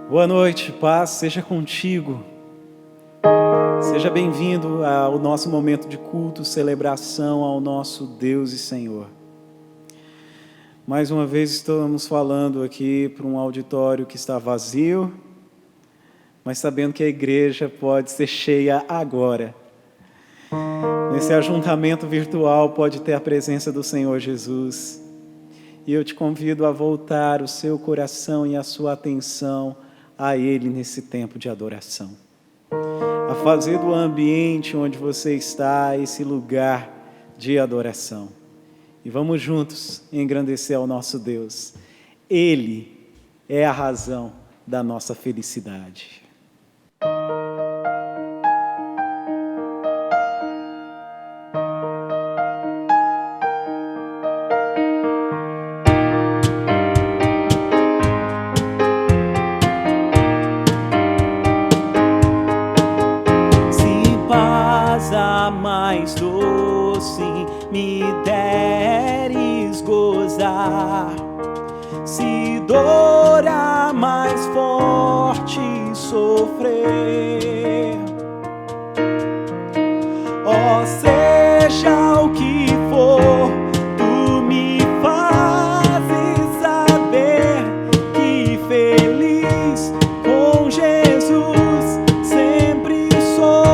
Boa noite, paz seja contigo. Seja bem-vindo ao nosso momento de culto, celebração ao nosso Deus e Senhor. Mais uma vez estamos falando aqui para um auditório que está vazio, mas sabendo que a igreja pode ser cheia agora. Nesse ajuntamento virtual pode ter a presença do Senhor Jesus. E eu te convido a voltar o seu coração e a sua atenção a Ele nesse tempo de adoração. A fazer do ambiente onde você está esse lugar de adoração. E vamos juntos engrandecer ao nosso Deus. Ele é a razão da nossa felicidade. Mais doce me deres gozar, se dor a mais forte sofrer, ó seja o que for, tu me fazes saber que feliz com Jesus sempre sou.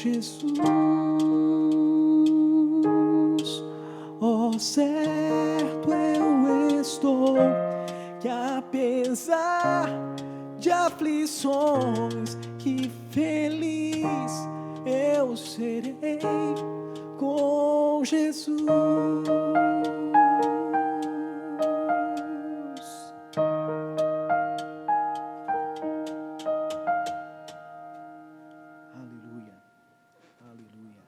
Jesus. Oh, certo eu estou que apesar de aflições, que feliz eu serei com Jesus. Aleluia, aleluia.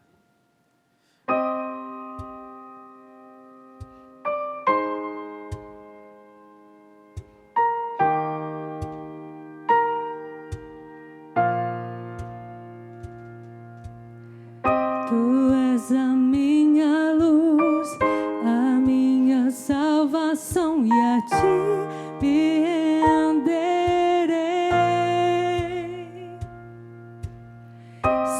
Tu és a minha luz, a minha salvação, e a ti me renderei.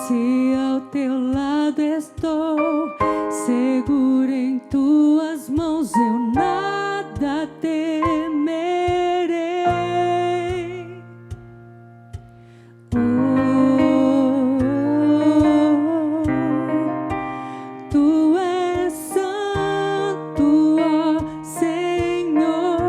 Se ao teu lado estou, seguro em tuas mãos, eu nada temerei. Tu és santo, ó Senhor.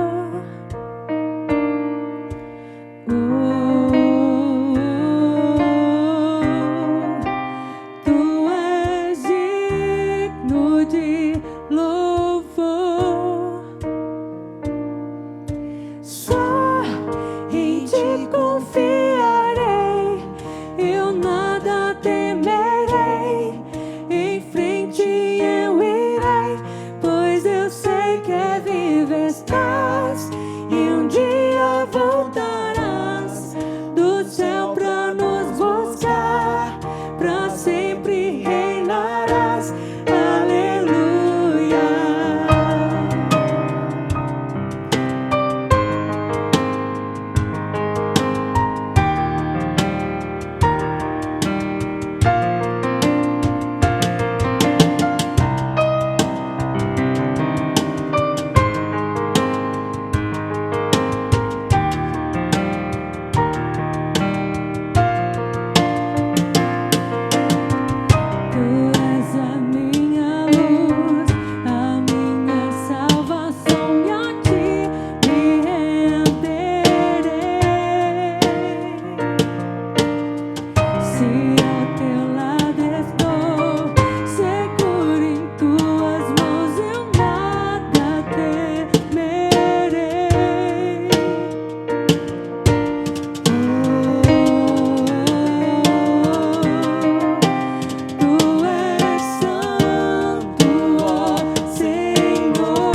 Tu és digno de louvor. Só em ti confiarei, eu nada temerei. Em frente eu irei, pois eu sei que vivo estás, e um dia voltarás do céu pra nos buscar, pra sempre reinarás. Aleluia. Tu és a minha luz, a minha salvação, e a ti me renderei. Se ao teu lado estou, seguro em tuas mãos, eu nada temerei. Tu és santo, ó Senhor.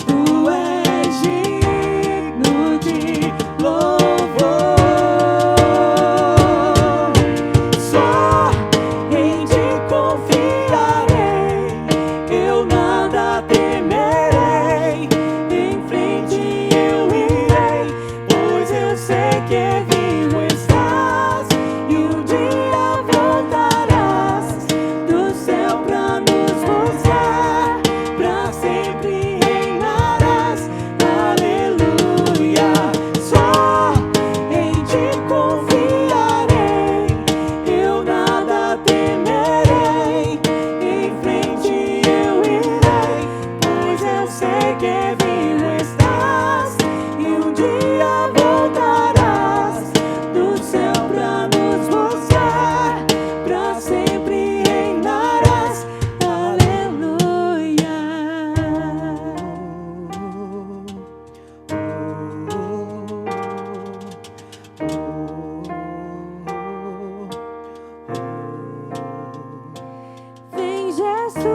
Tu és digno de louvor. Só em ti confiarei, eu nada temerei. Em frente eu irei, pois eu sei que vivo estás, e um dia voltarás do céu pra nos buscar, pra sempre reinarás. Aleluia. Só em ti confiarei, eu nada temerei. Em frente eu irei, pois eu sei que vivo estás, e um dia voltarás do céu pra nos buscar, pra sempre reinarás. Aleluia. Vem Jesus,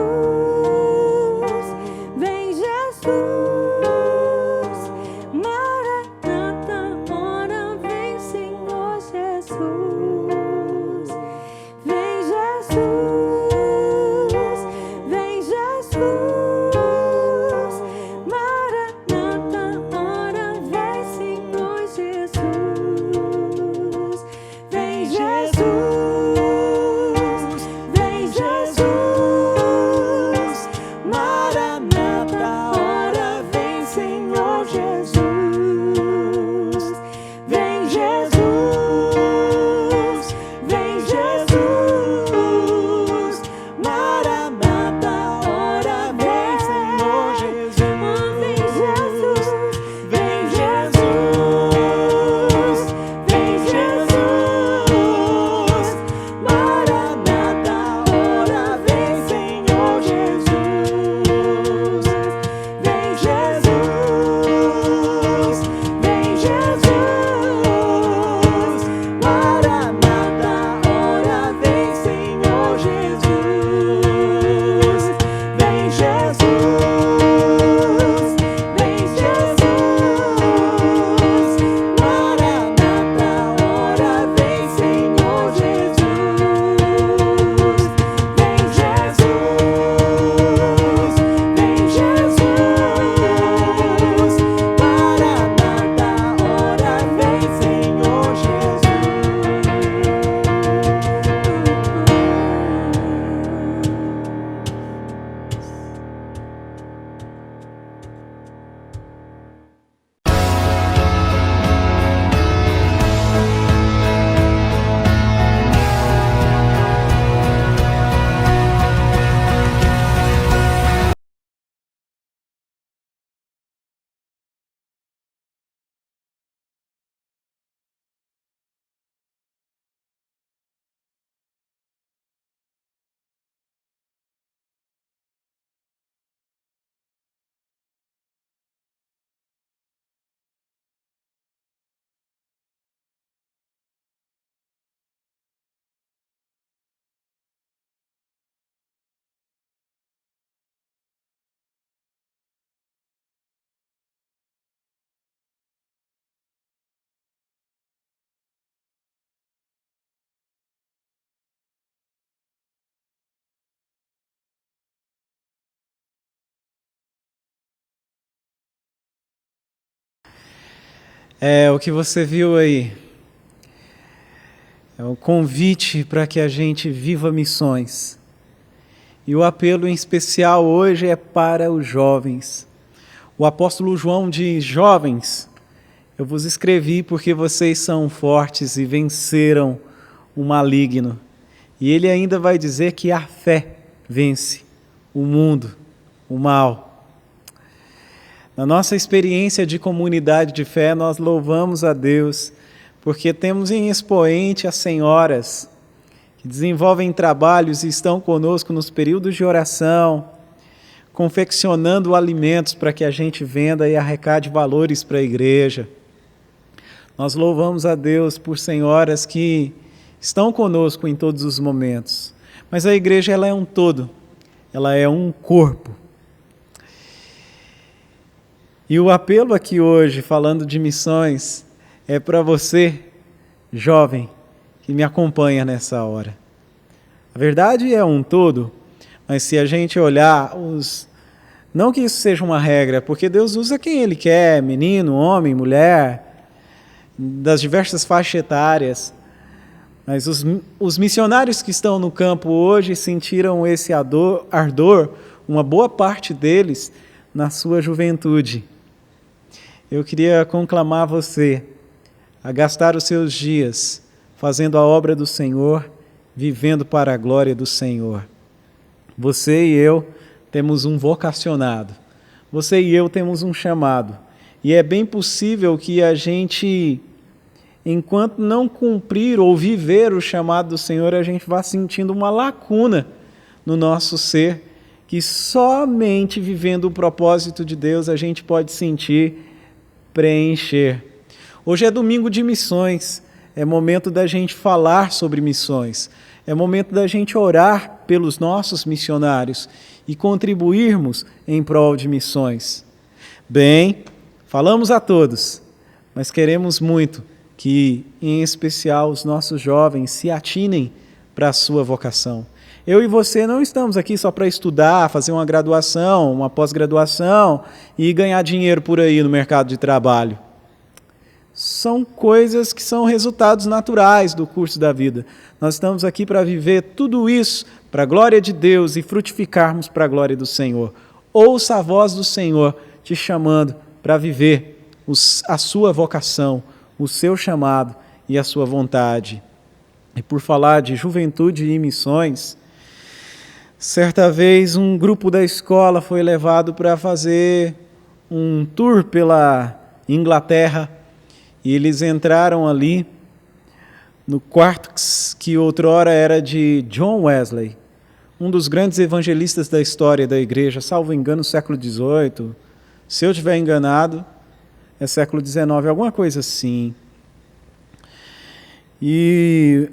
vem Jesus, Maranata, ora vem Senhor Jesus. Vem Jesus, vem Jesus, Maranata, ora vem Senhor Jesus. Vem Jesus, vem Jesus, Maranata, ora O que você viu aí é um convite para que a gente viva missões. E o apelo em especial hoje é para os jovens. O apóstolo João diz: jovens, eu vos escrevi porque vocês são fortes e venceram o maligno. E ele ainda vai dizer que a fé vence o mundo, o mal. Na nossa experiência de comunidade de fé, nós louvamos a Deus, porque temos em expoente as senhoras que desenvolvem trabalhos e estão conosco nos períodos de oração, confeccionando alimentos para que a gente venda e arrecade valores para a igreja. Nós louvamos a Deus por senhoras que estão conosco em todos os momentos. Mas a igreja, ela é um todo, ela é um corpo. E o apelo aqui hoje, falando de missões, é para você, jovem, que me acompanha nessa hora. A verdade é um todo, mas se a gente olhar não que isso seja uma regra, porque Deus usa quem Ele quer, menino, homem, mulher, das diversas faixas etárias. Mas os missionários que estão no campo hoje sentiram esse ardor, uma boa parte deles, na sua juventude. Eu queria conclamar você a gastar os seus dias fazendo a obra do Senhor, vivendo para a glória do Senhor. Você e eu temos um vocacionado. Você e eu temos um chamado. E é bem possível que a gente, enquanto não cumprir ou viver o chamado do Senhor, a gente vá sentindo uma lacuna no nosso ser, que somente vivendo o propósito de Deus a gente pode sentir preencher. Hoje é domingo de missões, é momento da gente falar sobre missões, é momento da gente orar pelos nossos missionários e contribuirmos em prol de missões. Bem, falamos a todos, mas queremos muito que, em especial, os nossos jovens se atinem para a sua vocação. Eu e você não estamos aqui só para estudar, fazer uma graduação, uma pós-graduação e ganhar dinheiro por aí no mercado de trabalho. São coisas que são resultados naturais do curso da vida. Nós estamos aqui para viver tudo isso para a glória de Deus e frutificarmos para a glória do Senhor. Ouça a voz do Senhor te chamando para viver a sua vocação, o seu chamado e a sua vontade. E por falar de juventude e missões, certa vez um grupo da escola foi levado para fazer um tour pela Inglaterra e eles entraram ali no quarto que outrora era de John Wesley, um dos grandes evangelistas da história da igreja, salvo engano, século XVIII. Se eu estiver enganado, é século XIX, alguma coisa assim. E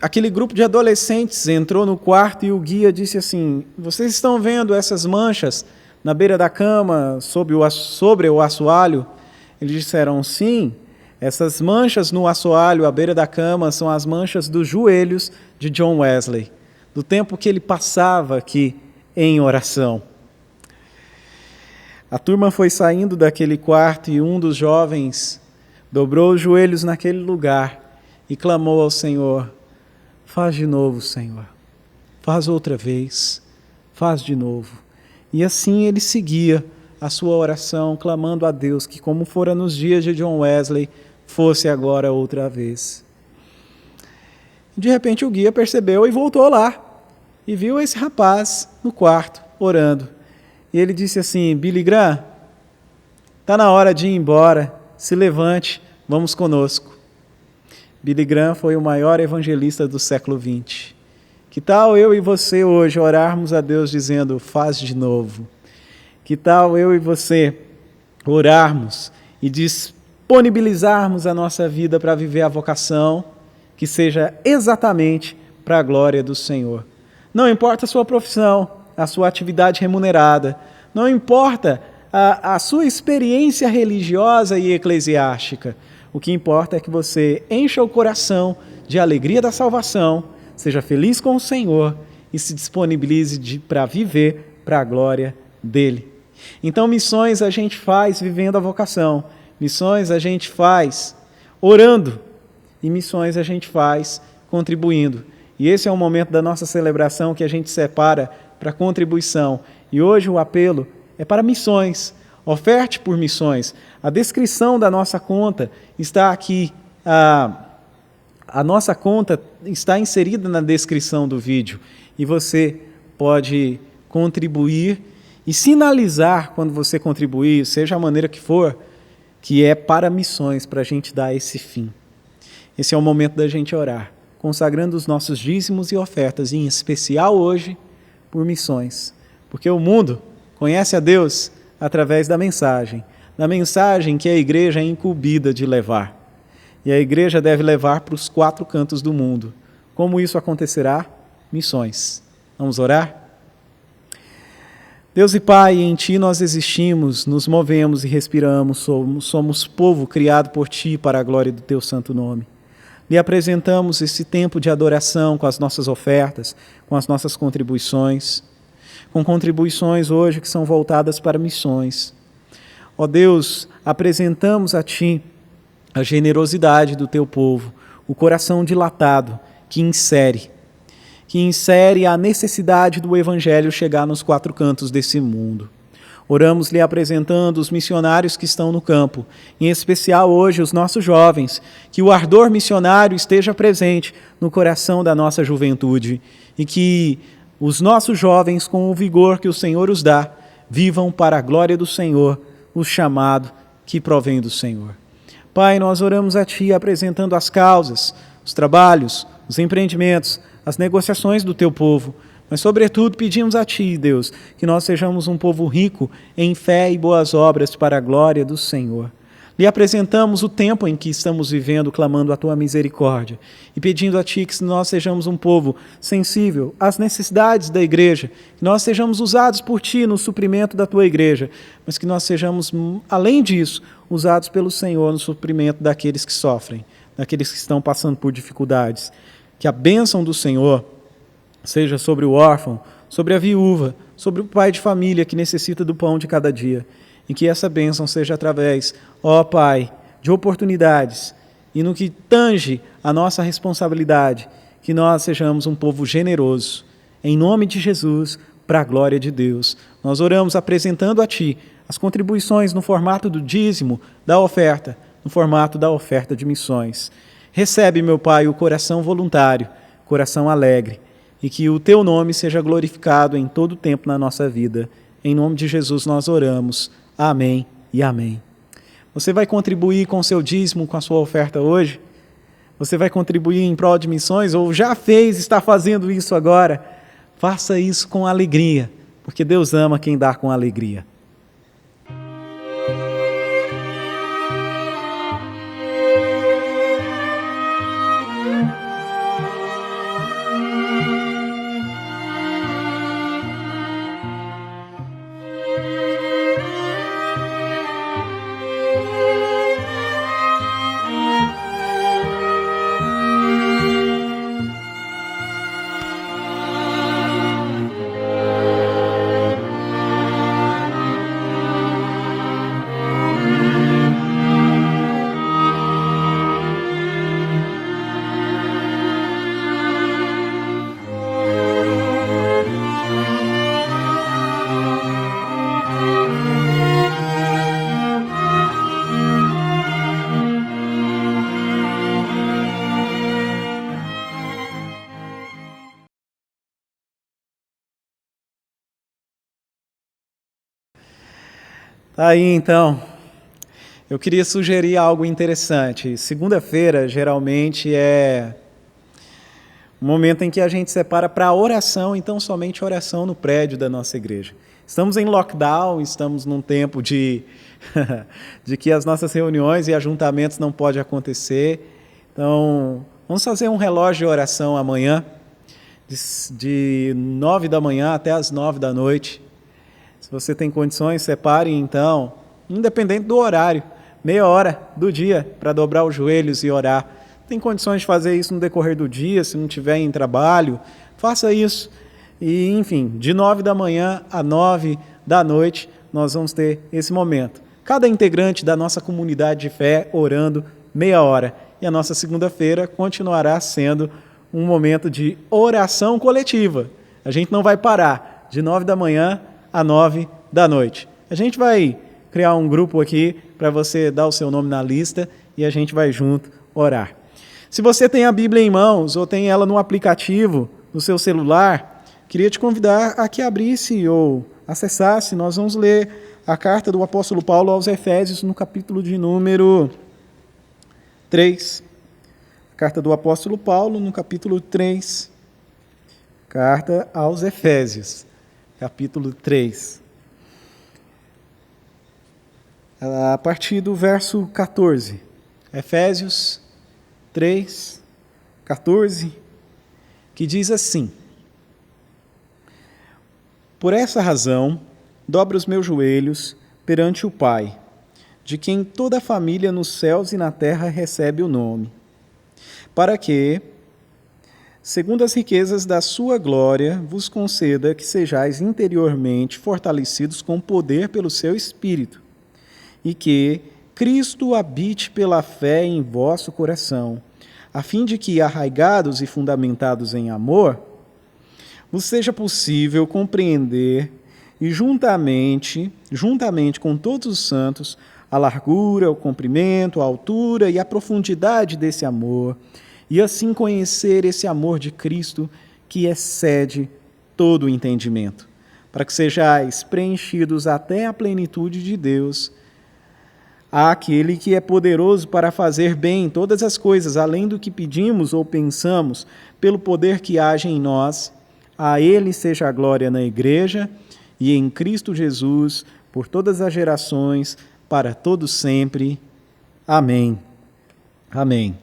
aquele grupo de adolescentes entrou no quarto e o guia disse assim: vocês estão vendo essas manchas na beira da cama, sobre o assoalho? Eles disseram: sim, essas manchas no assoalho, à beira da cama, são as manchas dos joelhos de John Wesley, do tempo que ele passava aqui em oração. A turma foi saindo daquele quarto e um dos jovens dobrou os joelhos naquele lugar e clamou ao Senhor: faz de novo, Senhor, faz outra vez, faz de novo. E assim ele seguia a sua oração, clamando a Deus que, como fora nos dias de John Wesley, fosse agora outra vez. De repente o guia percebeu e voltou lá, e viu esse rapaz no quarto, orando. E ele disse assim: Billy Graham, está na hora de ir embora, se levante, vamos conosco. Billy Graham foi o maior evangelista do século XX. Que tal eu e você hoje orarmos a Deus dizendo: faz de novo? Que tal eu e você orarmos e disponibilizarmos a nossa vida para viver a vocação que seja exatamente para a glória do Senhor? Não importa a sua profissão, a sua atividade remunerada, não importa a sua experiência religiosa e eclesiástica. O que importa é que você encha o coração de alegria da salvação, seja feliz com o Senhor e se disponibilize para viver para a glória dele. Então, missões a gente faz vivendo a vocação, Missões a gente faz orando e missões a gente faz contribuindo. E esse é o momento da nossa celebração que a gente separa para contribuição. E hoje o apelo é para missões. Oferte por missões. A descrição da nossa conta está aqui. A nossa conta está inserida na descrição do vídeo. E você pode contribuir e sinalizar quando você contribuir, seja a maneira que for, que é para missões, para a gente dar esse fim. Esse é o momento da gente orar, consagrando os nossos dízimos e ofertas, em especial hoje, por missões. Porque o mundo conhece a Deus através da mensagem que a igreja é incumbida de levar. E a igreja deve levar para os 4 cantos do mundo. Como isso acontecerá? Missões. Vamos orar? Deus e Pai, em Ti nós existimos, nos movemos e respiramos, somos povo criado por Ti para a glória do Teu santo nome. Lhe apresentamos esse tempo de adoração com as nossas ofertas, com as nossas contribuições, com contribuições hoje que são voltadas para missões. Ó Deus, apresentamos a Ti a generosidade do Teu povo, o coração dilatado que insere a necessidade do Evangelho chegar nos 4 cantos desse mundo. Oramos lhe apresentando os missionários que estão no campo, em especial hoje os nossos jovens, que o ardor missionário esteja presente no coração da nossa juventude e que os nossos jovens, com o vigor que o Senhor os dá, vivam para a glória do Senhor, o chamado que provém do Senhor. Pai, nós oramos a Ti apresentando as causas, os trabalhos, os empreendimentos, as negociações do Teu povo, mas sobretudo pedimos a Ti, Deus, que nós sejamos um povo rico em fé e boas obras para a glória do Senhor. Lhe apresentamos o tempo em que estamos vivendo, clamando a Tua misericórdia e pedindo a Ti que nós sejamos um povo sensível às necessidades da igreja, que nós sejamos usados por Ti no suprimento da Tua igreja, mas que nós sejamos, além disso, usados pelo Senhor no suprimento daqueles que sofrem, daqueles que estão passando por dificuldades. Que a bênção do Senhor seja sobre o órfão, sobre a viúva, sobre o pai de família que necessita do pão de cada dia. E que essa bênção seja através, ó Pai, de oportunidades e no que tange a nossa responsabilidade, que nós sejamos um povo generoso. Em nome de Jesus, para a glória de Deus. Nós oramos apresentando a Ti as contribuições no formato do dízimo, da oferta, no formato da oferta de missões. Recebe, meu Pai, o coração voluntário, coração alegre, e que o Teu nome seja glorificado em todo o tempo na nossa vida. Em nome de Jesus nós oramos. Amém e amém. Você vai contribuir com o seu dízimo, com a sua oferta hoje? Você vai contribuir em prol de missões ou já fez, está fazendo isso agora? Faça isso com alegria, porque Deus ama quem dá com alegria. Tá aí, então. Eu queria sugerir algo interessante. Segunda-feira, geralmente, é um momento em que a gente separa para oração, então somente oração no prédio da nossa igreja. Estamos em lockdown, estamos num tempo de que as nossas reuniões e ajuntamentos não podem acontecer. Então, vamos fazer um relógio de oração amanhã, de 9 da manhã até as 9 da noite. Se você tem condições, separe então, independente do horário, meia hora do dia para dobrar os joelhos e orar. Tem condições de fazer isso no decorrer do dia, se não estiver em trabalho, faça isso. E, enfim, de 9 da manhã a 9 da noite, nós vamos ter esse momento cada integrante da nossa comunidade de fé orando meia hora. E a nossa segunda-feira continuará sendo um momento de oração coletiva. A gente não vai parar de 9 da manhã a 9 da noite. A gente vai criar um grupo aqui para você dar o seu nome na lista e a gente vai junto orar. Se você tem a Bíblia em mãos ou tem ela no aplicativo, no seu celular, queria te convidar a que abrisse ou acessasse. Nós vamos ler a carta do apóstolo Paulo aos Efésios no capítulo de número 3. Carta do apóstolo Paulo no capítulo 3. Carta aos Efésios, capítulo 3. A partir do verso 14. Efésios 3, 14, que diz assim: Por essa razão, dobro os meus joelhos perante o Pai, de quem toda a família nos céus e na terra recebe o nome, para que, segundo as riquezas da sua glória, vos conceda que sejais interiormente fortalecidos com poder pelo seu Espírito, e que Cristo habite pela fé em vosso coração, a fim de que, arraigados e fundamentados em amor, vos seja possível compreender e juntamente com todos os santos, a largura, o comprimento, a altura e a profundidade desse amor, e assim conhecer esse amor de Cristo que excede todo o entendimento, para que sejais preenchidos até a plenitude de Deus, àquele que é poderoso para fazer bem todas as coisas, além do que pedimos ou pensamos, pelo poder que age em nós. A Ele seja a glória na Igreja e em Cristo Jesus, por todas as gerações, para todos sempre. Amém. Amém.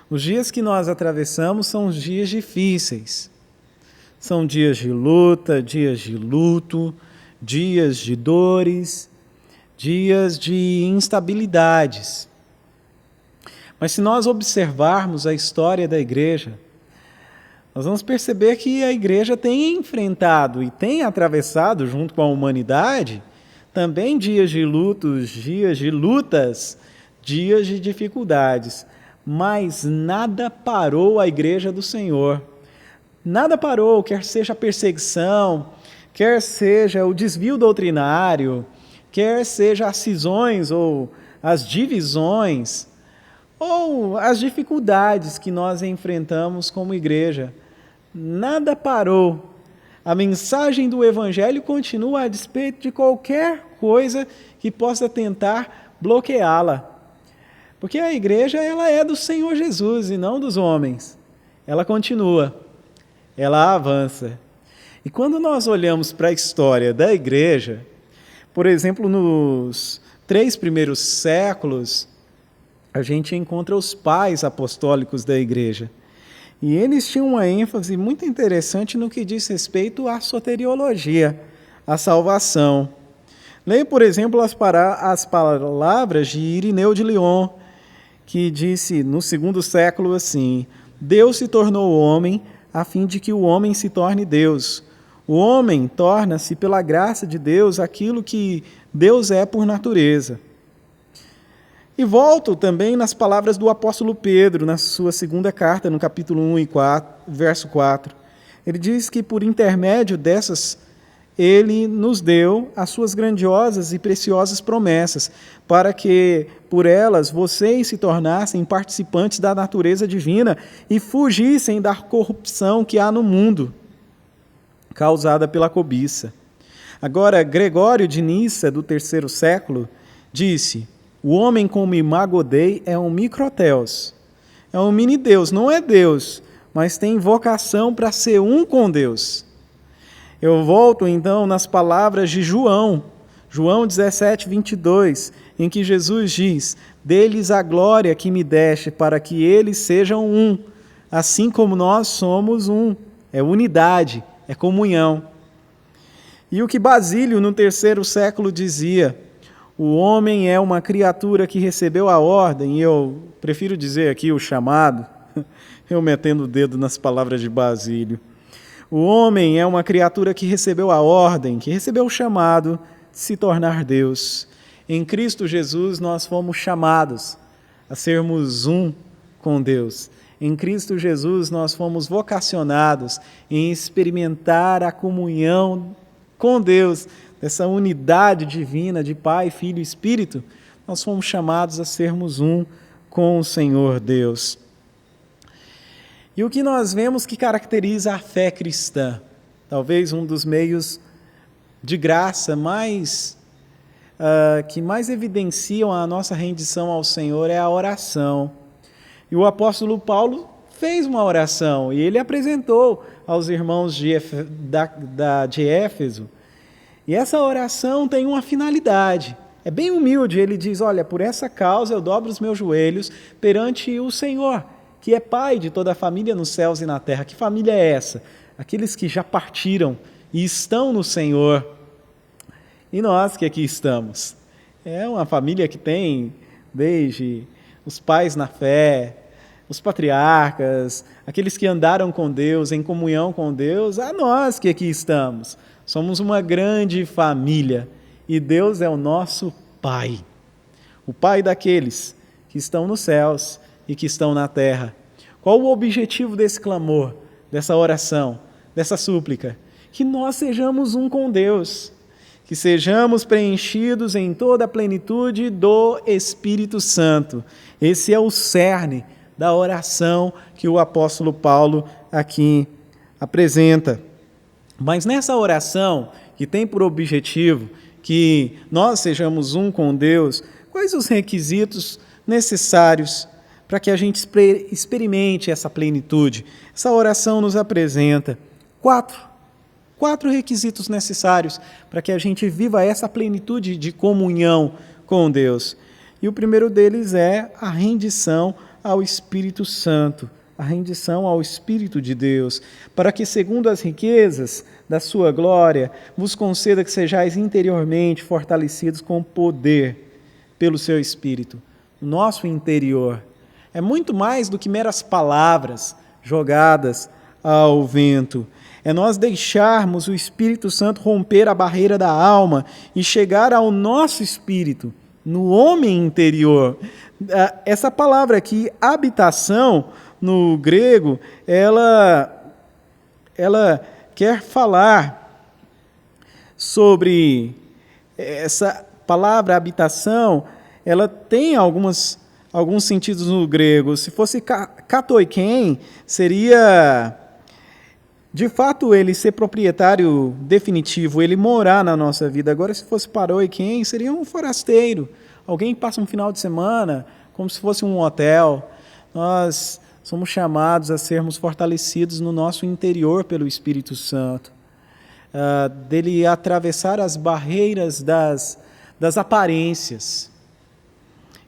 Os dias que nós atravessamos são os dias difíceis. São dias de luta, dias de luto, dias de dores, dias de instabilidades. Mas se nós observarmos a história da igreja, nós vamos perceber que a igreja tem enfrentado e tem atravessado, junto com a humanidade, também dias de lutos, dias de lutas, dias de dificuldades. Mas nada parou a igreja do Senhor. Nada parou, quer seja a perseguição, quer seja o desvio doutrinário, quer seja as cisões ou as divisões, ou as dificuldades que nós enfrentamos como igreja. Nada parou. A mensagem do Evangelho continua a despeito de qualquer coisa que possa tentar bloqueá-la. Porque a igreja ela é do Senhor Jesus e não dos homens. Ela continua, ela avança. E quando nós olhamos para a história da igreja, por exemplo, nos 3 primeiros séculos, a gente encontra os pais apostólicos da igreja. E eles tinham uma ênfase muito interessante no que diz respeito à soteriologia, à salvação. Leia, por exemplo, as palavras de Irineu de Lyon, que disse no 2º século assim: Deus se tornou homem a fim de que o homem se torne Deus. O homem torna-se, pela graça de Deus, aquilo que Deus é por natureza. E volto também nas palavras do apóstolo Pedro, na sua 2ª carta, no capítulo 1 e 4, verso 4. Ele diz que por intermédio dessas, ele nos deu as suas grandiosas e preciosas promessas, para que por elas vocês se tornassem participantes da natureza divina e fugissem da corrupção que há no mundo, causada pela cobiça. Agora, Gregório de Nissa, do 3º século, disse: o homem como imago Dei é um microteos, é um mini-deus, não é Deus, mas tem vocação para ser um com Deus. Eu volto então nas palavras de João 17, 22, em que Jesus diz: dê-lhes a glória que me deste, para que eles sejam um, assim como nós somos um. É unidade, é comunhão. E o que Basílio, no 3º século, dizia: o homem é uma criatura que recebeu a ordem, e eu prefiro dizer aqui o chamado, eu metendo o dedo nas palavras de Basílio. O homem é uma criatura que recebeu a ordem, que recebeu o chamado se tornar Deus. Em Cristo Jesus nós fomos chamados a sermos um com Deus. Em Cristo Jesus nós fomos vocacionados em experimentar a comunhão com Deus, essa unidade divina de Pai, Filho e Espírito. Nós fomos chamados a sermos um com o Senhor Deus. E o que nós vemos que caracteriza a fé cristã? Talvez um dos meios de graça que mais evidenciam a nossa rendição ao Senhor é a oração. E o apóstolo Paulo fez uma oração e ele apresentou aos irmãos de Éfeso. E essa oração tem uma finalidade. É bem humilde, ele diz, olha, por essa causa eu dobro os meus joelhos perante o Senhor, que é Pai de toda a família nos céus e na terra. Que família é essa? Aqueles que já partiram e estão no Senhor. E nós que aqui estamos. É uma família que tem desde os pais na fé, os patriarcas, aqueles que andaram com Deus, em comunhão com Deus, a nós que aqui estamos. Somos uma grande família e Deus é o nosso Pai. O Pai daqueles que estão nos céus e que estão na terra. Qual o objetivo desse clamor, dessa oração, dessa súplica? Que nós sejamos um com Deus, que sejamos preenchidos em toda a plenitude do Espírito Santo. Esse é o cerne da oração que o apóstolo Paulo aqui apresenta. Mas nessa oração, que tem por objetivo que nós sejamos um com Deus, quais os requisitos necessários para que a gente experimente essa plenitude? Essa oração nos apresenta quatro requisitos necessários para que a gente viva essa plenitude de comunhão com Deus. E o primeiro deles é a rendição ao Espírito Santo, a rendição ao Espírito de Deus, para que, segundo as riquezas da sua glória, vos conceda que sejais interiormente fortalecidos com poder pelo seu Espírito. O nosso interior é muito mais do que meras palavras jogadas ao vento. É nós deixarmos o Espírito Santo romper a barreira da alma e chegar ao nosso espírito, no homem interior. Essa palavra aqui, habitação, no grego, ela quer falar sobre essa palavra habitação. Ela tem alguns sentidos no grego. Se fosse katoiken, seria de fato ele ser proprietário definitivo, ele morar na nossa vida. Agora, se fosse paroiken, seria um forasteiro, alguém que passa um final de semana, como se fosse um hotel. Nós somos chamados a sermos fortalecidos no nosso interior pelo Espírito Santo, dele atravessar as barreiras das aparências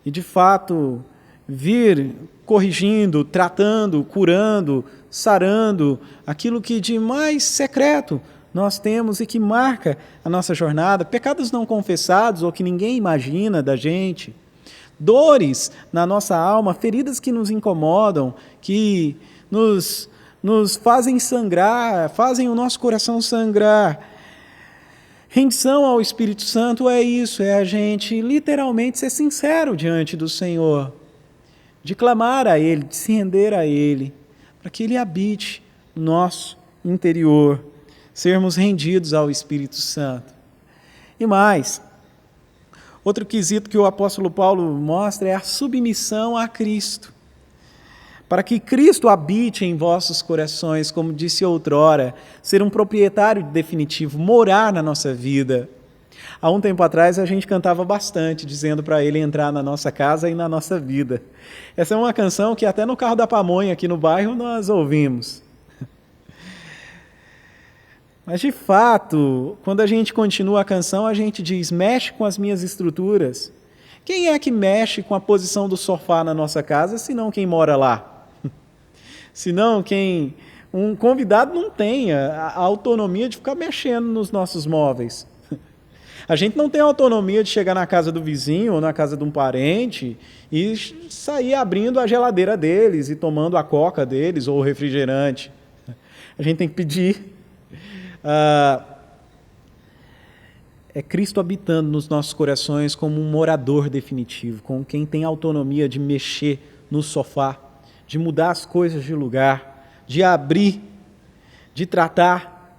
e, de fato, vir corrigindo, tratando, curando, sarando aquilo que de mais secreto nós temos e que marca a nossa jornada, pecados não confessados ou que ninguém imagina da gente, dores na nossa alma, feridas que nos incomodam, que nos fazem sangrar, fazem o nosso coração sangrar. Rendição ao Espírito Santo é isso, é a gente literalmente ser sincero diante do Senhor, de clamar a Ele, de se render a Ele, para que Ele habite no nosso interior, sermos rendidos ao Espírito Santo. E mais, outro quesito que o apóstolo Paulo mostra é a submissão a Cristo. Para que Cristo habite em vossos corações, como disse outrora, ser um proprietário definitivo, morar na nossa vida. Há um tempo atrás a gente cantava bastante, dizendo para Ele entrar na nossa casa e na nossa vida. Essa é uma canção que até no carro da pamonha aqui no bairro nós ouvimos. Mas de fato, quando a gente continua a canção, a gente diz, mexe com as minhas estruturas. Quem é que mexe com a posição do sofá na nossa casa, senão quem mora lá? Senão quem... Um convidado não tem a autonomia de ficar mexendo nos nossos móveis. A gente não tem a autonomia de chegar na casa do vizinho ou na casa de um parente e sair abrindo a geladeira deles e tomando a coca deles ou o refrigerante. A gente tem que pedir. é Cristo habitando nos nossos corações como um morador definitivo, como quem tem autonomia de mexer no sofá, de mudar as coisas de lugar, de abrir, de tratar,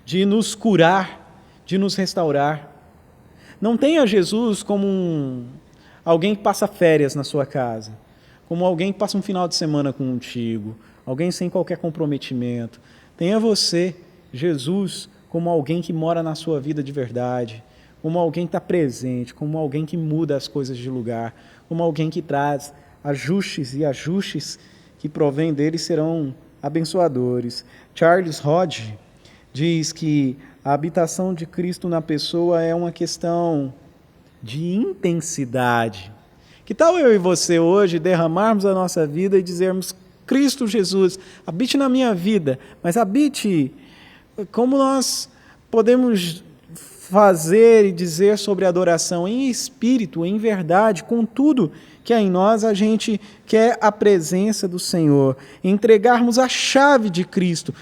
de nos curar, de nos restaurar. Não tenha Jesus como alguém que passa férias na sua casa, como alguém que passa um final de semana contigo, alguém sem qualquer comprometimento. Tenha você, Jesus, como alguém que mora na sua vida de verdade, como alguém que está presente, como alguém que muda as coisas de lugar, como alguém que traz ajustes, e ajustes que provêm dele serão abençoadores. Charles Hodge diz que a habitação de Cristo na pessoa é uma questão de intensidade. Que tal eu e você hoje derramarmos a nossa vida e dizermos: Cristo Jesus, habite na minha vida, mas habite como nós podemos fazer e dizer sobre adoração em espírito, em verdade, com tudo que é em nós a gente quer a presença do Senhor, entregarmos a chave de Cristo,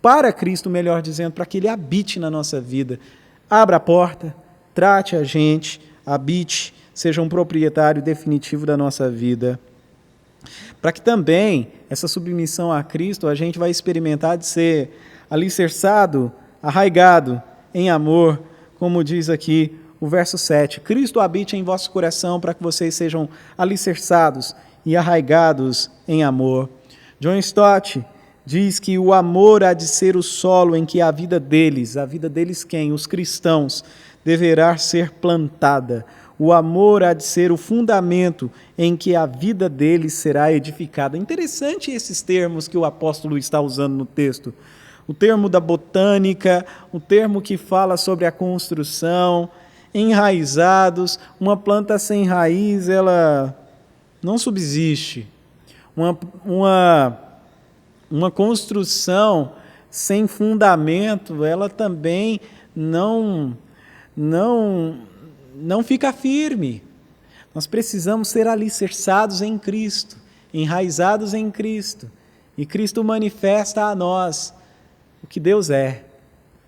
para Cristo, melhor dizendo, para que Ele habite na nossa vida. Abra a porta, trate a gente, habite, seja um proprietário definitivo da nossa vida. Para que também essa submissão a Cristo a gente vai experimentar de ser alicerçado, arraigado em amor, como diz aqui o verso 7. Cristo habite em vosso coração para que vocês sejam alicerçados e arraigados em amor. John Stott diz que o amor há de ser o solo em que a vida deles quem? Os cristãos, deverá ser plantada. O amor há de ser o fundamento em que a vida deles será edificada. Interessante esses termos que o apóstolo está usando no texto. O termo da botânica, o termo que fala sobre a construção, enraizados. Uma planta sem raiz, ela não subsiste. Uma construção sem fundamento, ela também não fica firme. Nós precisamos ser alicerçados em Cristo, enraizados em Cristo. E Cristo manifesta a nós o que Deus é.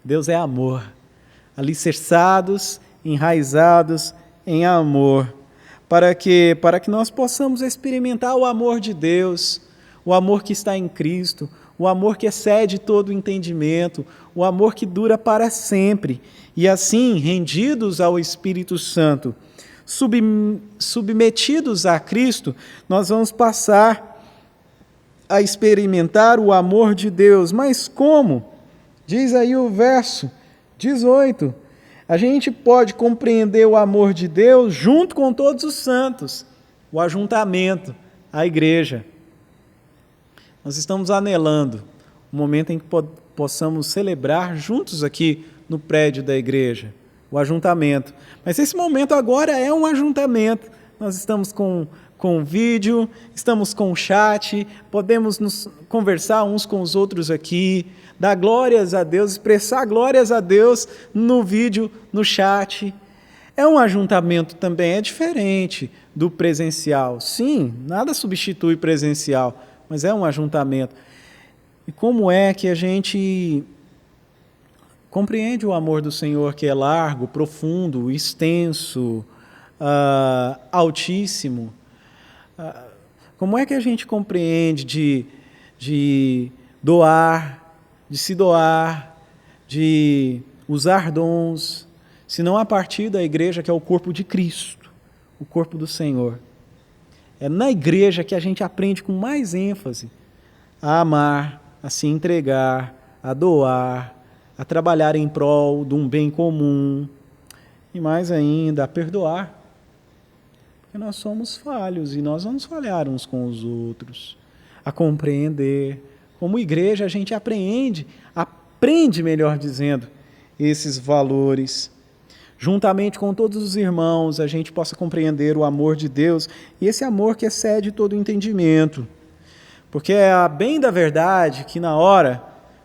Deus é amor. Alicerçados, enraizados em amor. Para que nós possamos experimentar o amor de Deus, o amor que está em Cristo, o amor que excede todo o entendimento, o amor que dura para sempre. E assim, rendidos ao Espírito Santo, submetidos a Cristo, nós vamos passar a experimentar o amor de Deus. Mas como? Diz aí o verso 18. A gente pode compreender o amor de Deus junto com todos os santos, o ajuntamento, a igreja. Nós estamos anelando o momento em que possamos celebrar juntos aqui no prédio da igreja, o ajuntamento. Mas esse momento agora é um ajuntamento. Nós estamos com vídeo, estamos com chat, podemos nos conversar uns com os outros aqui, dar glórias a Deus, expressar glórias a Deus no vídeo, no chat. É um ajuntamento também, é diferente do presencial. Sim, nada substitui presencial, mas é um ajuntamento. E como é que a gente compreende o amor do Senhor, que é largo, profundo, extenso, altíssimo? Como é que a gente compreende de doar, de se doar, de usar dons, se não a partir da igreja, que é o corpo de Cristo, o corpo do Senhor? É na igreja que a gente aprende com mais ênfase a amar, a se entregar, a doar, a trabalhar em prol de um bem comum e mais ainda a perdoar. Porque nós somos falhos e nós vamos falhar uns com os outros. A compreender. Como igreja a gente aprende, melhor dizendo, esses valores. Juntamente com todos os irmãos, a gente possa compreender o amor de Deus e esse amor que excede todo o entendimento. Porque é a bem da verdade que na hora,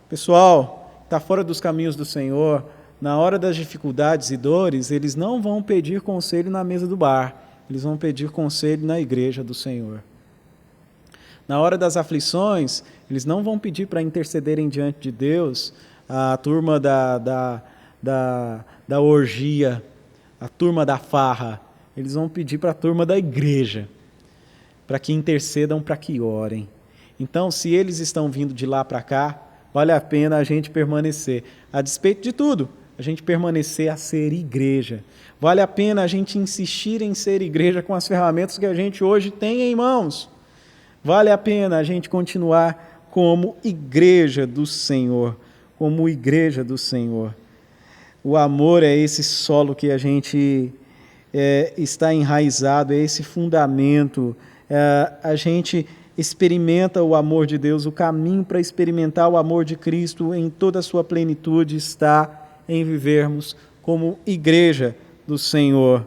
pessoal, está fora dos caminhos do Senhor, na hora das dificuldades e dores, eles não vão pedir conselho na mesa do bar, eles vão pedir conselho na igreja do Senhor. Na hora das aflições, eles não vão pedir para intercederem diante de Deus, a turma da da orgia, a turma da farra, eles vão pedir para a turma da igreja, para que intercedam, para que orem. Então, se eles estão vindo de lá para cá, vale a pena a gente permanecer. A despeito de tudo, a gente permanecer a ser igreja. Vale a pena a gente insistir em ser igreja com as ferramentas que a gente hoje tem em mãos. Vale a pena a gente continuar como igreja do Senhor, como igreja do Senhor. O amor é esse solo que a gente está enraizado, é esse fundamento. A gente experimenta o amor de Deus, o caminho para experimentar o amor de Cristo em toda a sua plenitude está em vivermos como igreja do Senhor,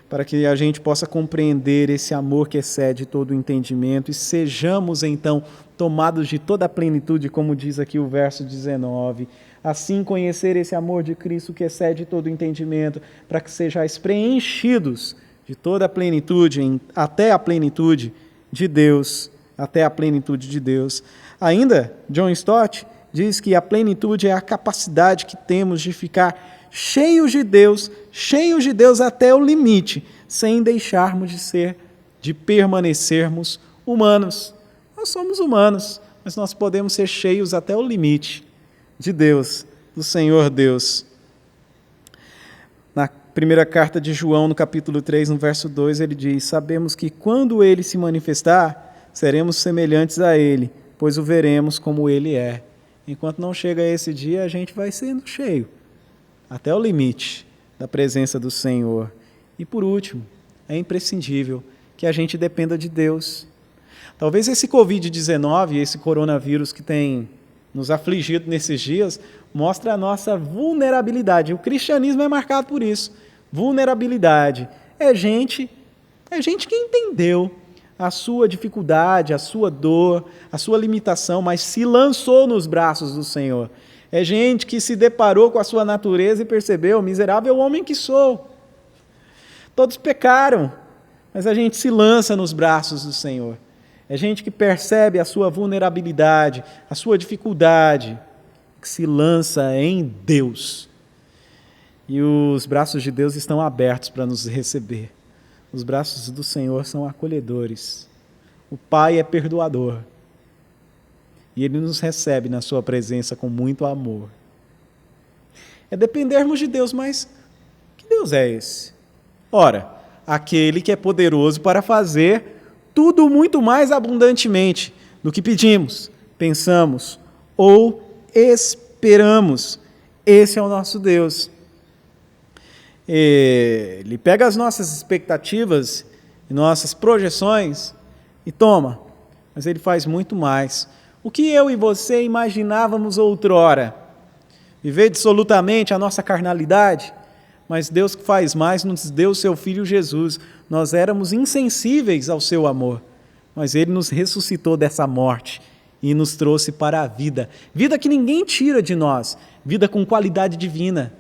para que a gente possa compreender esse amor que excede todo o entendimento e sejamos então tomados de toda a plenitude, como diz aqui o verso 19. Assim conhecer esse amor de Cristo que excede todo o entendimento, para que sejais preenchidos de toda a plenitude, até a plenitude de Deus, até a plenitude de Deus. Ainda, John Stott diz que a plenitude é a capacidade que temos de ficar cheios de Deus até o limite, sem deixarmos de permanecermos humanos. Nós somos humanos, mas nós podemos ser cheios até o limite de Deus, do Senhor Deus. Na primeira carta de João, no capítulo 3, no verso 2, ele diz: sabemos que quando ele se manifestar, seremos semelhantes a ele, pois o veremos como ele é. Enquanto não chega esse dia, a gente vai sendo cheio, até o limite da presença do Senhor. E por último, é imprescindível que a gente dependa de Deus. Talvez esse Covid-19, esse coronavírus que tem nos afligido nesses dias, mostra a nossa vulnerabilidade. O cristianismo é marcado por isso. Vulnerabilidade. É gente que entendeu a sua dificuldade, a sua dor, a sua limitação, mas se lançou nos braços do Senhor. É gente que se deparou com a sua natureza e percebeu: miserável homem que sou. Todos pecaram, mas a gente se lança nos braços do Senhor. É gente que percebe a sua vulnerabilidade, a sua dificuldade, que se lança em Deus. E os braços de Deus estão abertos para nos receber. Os braços do Senhor são acolhedores. O Pai é perdoador. E Ele nos recebe na sua presença com muito amor. É dependermos de Deus, mas que Deus é esse? Ora, aquele que é poderoso para fazer tudo muito mais abundantemente do que pedimos, pensamos ou esperamos. Esse é o nosso Deus. Ele pega as nossas expectativas e nossas projeções e toma, mas Ele faz muito mais. O que eu e você imaginávamos outrora? Viver dissolutamente a nossa carnalidade? Mas Deus que faz mais nos deu o seu Filho Jesus. Nós éramos insensíveis ao seu amor, mas Ele nos ressuscitou dessa morte e nos trouxe para a vida. Vida que ninguém tira de nós, vida com qualidade divina,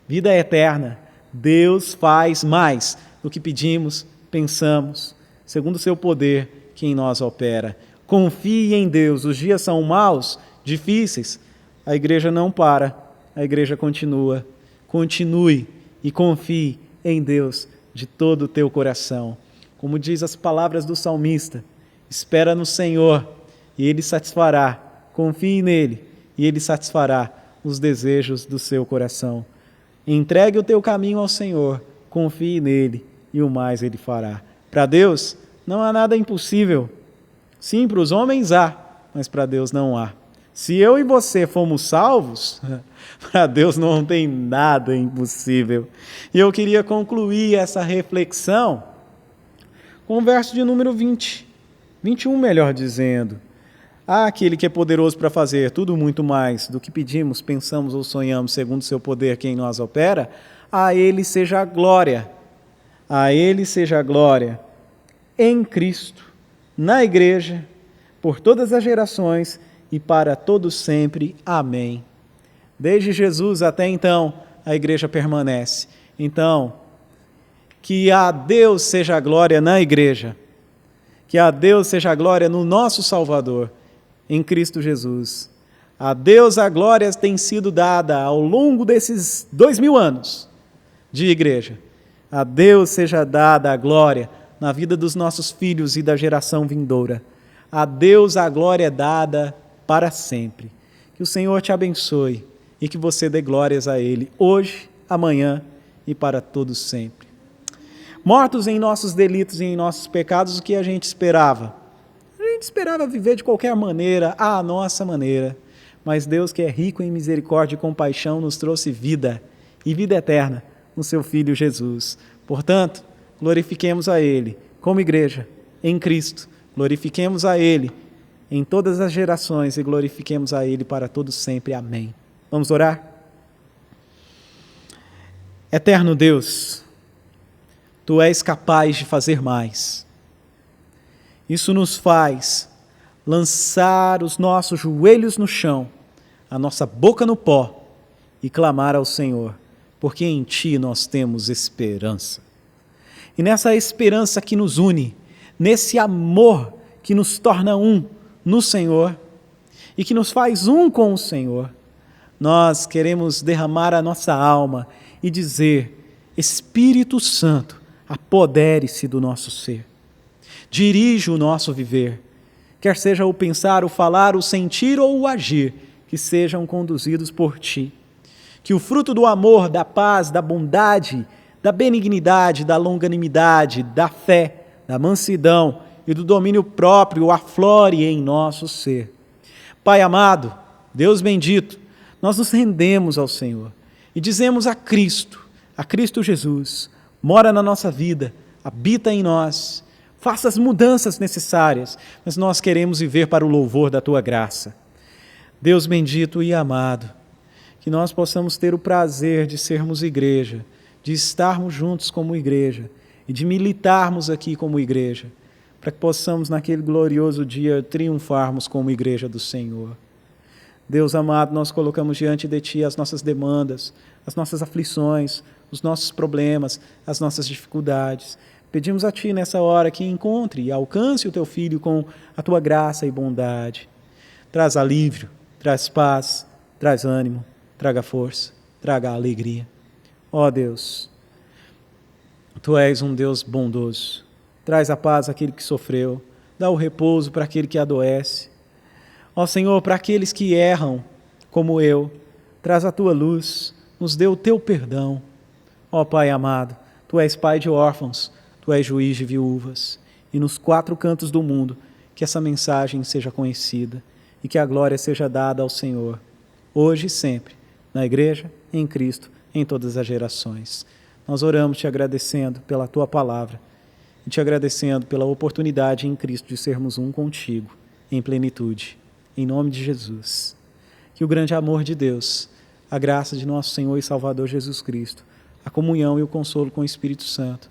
vida eterna. Deus faz mais do que pedimos, pensamos, segundo o seu poder que em nós opera. Confie em Deus. Os dias são maus, difíceis. A igreja não para, a igreja continua. Continue e confie em Deus de todo o teu coração. Como diz as palavras do salmista: espera no Senhor e Ele satisfará. Confie nele e Ele satisfará os desejos do seu coração. Entregue o teu caminho ao Senhor, confie nele e o mais Ele fará. Para Deus não há nada impossível. Sim, para os homens há, mas para Deus não há. Se eu e você fomos salvos, para Deus não tem nada impossível. E eu queria concluir essa reflexão com o verso de número 21, melhor dizendo. Há aquele que é poderoso para fazer tudo muito mais do que pedimos, pensamos ou sonhamos, segundo o seu poder que em nós opera. A Ele seja a glória. A Ele seja a glória em Cristo, na igreja, por todas as gerações e para todos sempre. Amém. Desde Jesus até então, a igreja permanece. Então, que a Deus seja a glória na igreja, que a Deus seja a glória no nosso Salvador, em Cristo Jesus. A Deus a glória tem sido dada ao longo desses 2000 anos de igreja. A Deus seja dada a glória na vida dos nossos filhos e da geração vindoura. A Deus a glória é dada para sempre. Que o Senhor te abençoe e que você dê glórias a Ele, hoje, amanhã e para todos sempre. Mortos em nossos delitos e em nossos pecados, o que a gente esperava? A gente esperava viver de qualquer maneira, à nossa maneira. Mas Deus, que é rico em misericórdia e compaixão, nos trouxe vida e vida eterna no seu Filho Jesus. Portanto, glorifiquemos a Ele como igreja, em Cristo. Glorifiquemos a Ele em todas as gerações e glorifiquemos a Ele para todos sempre. Amém. Vamos orar? Eterno Deus, Tu és capaz de fazer mais. Isso nos faz lançar os nossos joelhos no chão, a nossa boca no pó e clamar ao Senhor, porque em Ti nós temos esperança. E nessa esperança que nos une, nesse amor que nos torna um no Senhor e que nos faz um com o Senhor, nós queremos derramar a nossa alma e dizer: Espírito Santo, apodere-se do nosso ser. Dirige o nosso viver, quer seja o pensar, o falar, o sentir ou o agir, que sejam conduzidos por Ti. Que o fruto do amor, da paz, da bondade, da benignidade, da longanimidade, da fé, da mansidão e do domínio próprio aflore em nosso ser. Pai amado, Deus bendito, nós nos rendemos ao Senhor e dizemos a Cristo Jesus, mora na nossa vida, habita em nós, faça as mudanças necessárias, mas nós queremos viver para o louvor da Tua graça. Deus bendito e amado, que nós possamos ter o prazer de sermos igreja, de estarmos juntos como igreja e de militarmos aqui como igreja, para que possamos naquele glorioso dia triunfarmos como igreja do Senhor. Deus amado, nós colocamos diante de Ti as nossas demandas, as nossas aflições, os nossos problemas, as nossas dificuldades. Pedimos a Ti nessa hora que encontre e alcance o Teu Filho com a Tua graça e bondade. Traz alívio, traz paz, traz ânimo, traga força, traga alegria. Ó Deus, Tu és um Deus bondoso. Traz a paz àquele que sofreu, dá o repouso para aquele que adoece. Ó Senhor, para aqueles que erram, como eu, traz a Tua luz, nos dê o Teu perdão. Ó Pai amado, Tu és Pai de órfãos, Tu és juiz de viúvas, e nos 4 cantos do mundo, que essa mensagem seja conhecida e que a glória seja dada ao Senhor, hoje e sempre, na igreja, em Cristo, em todas as gerações. Nós oramos Te agradecendo pela Tua palavra e Te agradecendo pela oportunidade em Cristo de sermos um contigo, em plenitude, em nome de Jesus. Que o grande amor de Deus, a graça de nosso Senhor e Salvador Jesus Cristo, a comunhão e o consolo com o Espírito Santo,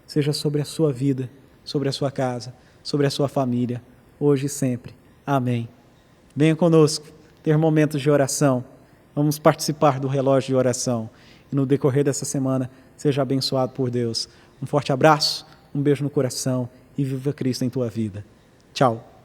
seja sobre a sua vida, sobre a sua casa, sobre a sua família, hoje e sempre. Amém. Venha conosco ter momentos de oração. Vamos participar do relógio de oração. E no decorrer dessa semana, seja abençoado por Deus. Um forte abraço, um beijo no coração e viva Cristo em tua vida. Tchau.